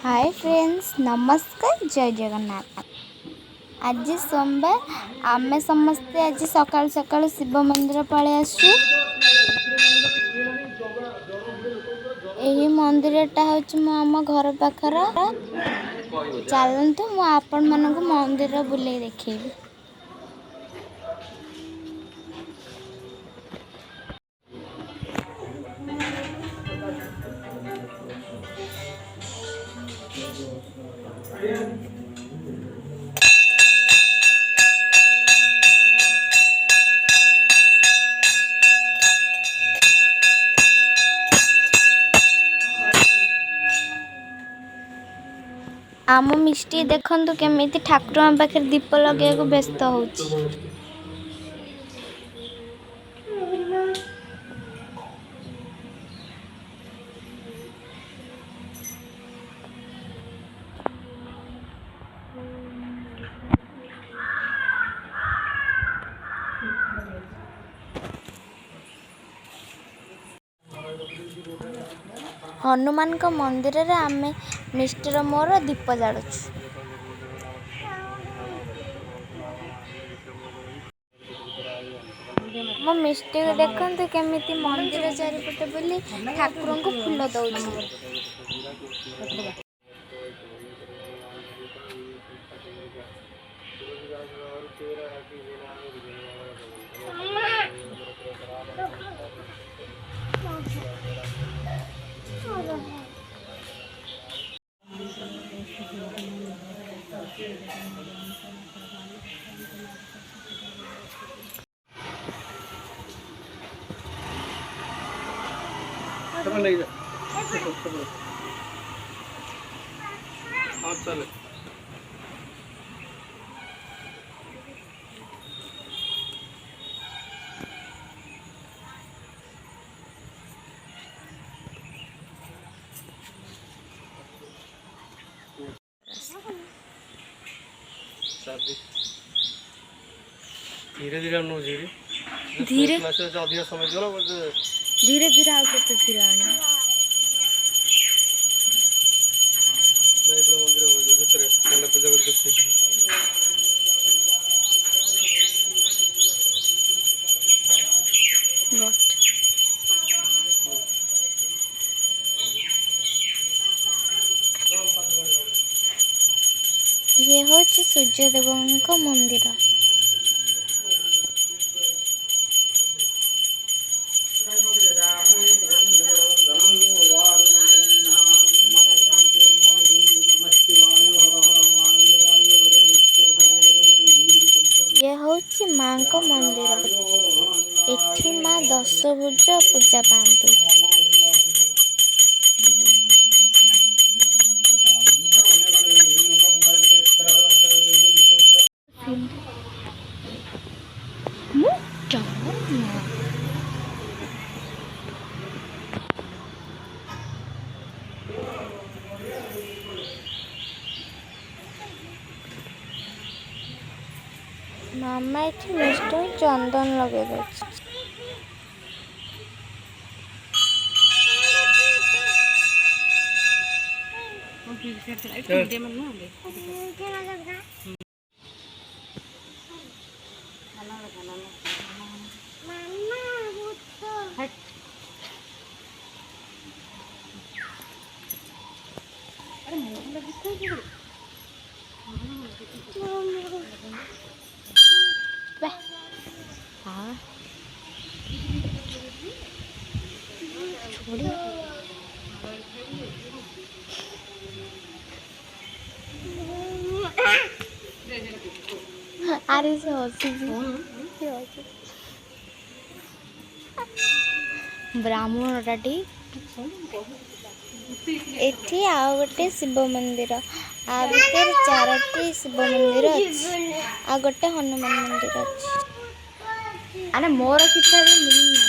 Hi friends, नमस्कार, जय जगन्नाथ। आज सोमवार आमे समस्ते आज सकाल सकाल शिव मंदिर पड़े आसु। यही मंदिरटा हूँ मो आम घर पाखर। चलतु मु आपण मानक मंदिर बुले देखेबी। आम मिष्टी देखंतु केमिति ठाकुर पाखे दीप लगे व्यस्त होउची। हनुमान का मंदिर रे आमे मिस्टर मोर दीप जालुछु। मो मिस्टी को देखंतु केमिति मंदिर चारिपटे बुली ठाकुर को फूल दउची। चले धीरे धीरे धीरे अधिक समय धीरे धीरे आउ केते धीरे आनी मंदिर भितर पूजा ये हूँ सूर्यदेव मंदिर। ये हूँ माँ को मंदिर। एठी माँ 10 भुज पूजा पाती। मामा ये मिस्टर चंदन लगे दे। अरे से ब्राह्मण टाटी एठी आ गोटे शिव मंदिर आ भीतर 4टी शिव मंदिर अच्छी आ गोटे हनुमान मंदिर अच्छी। अरे मोर कितना भी मिलना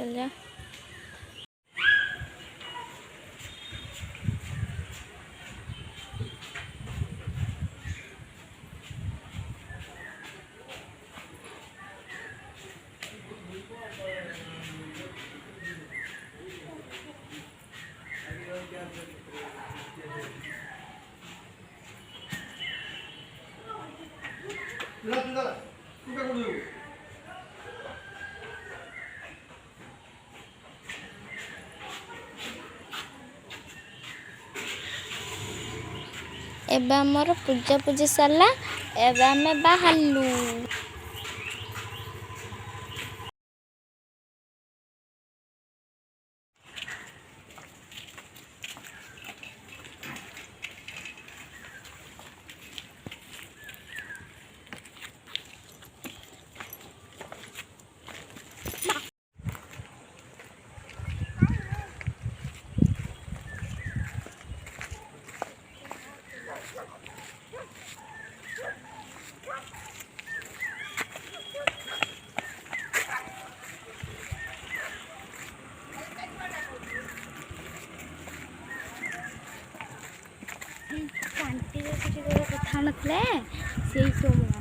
चल जा। एबे हमर पूजा पूजी सरला एबे हमें बाहरलू। शांति कथा नथले से सब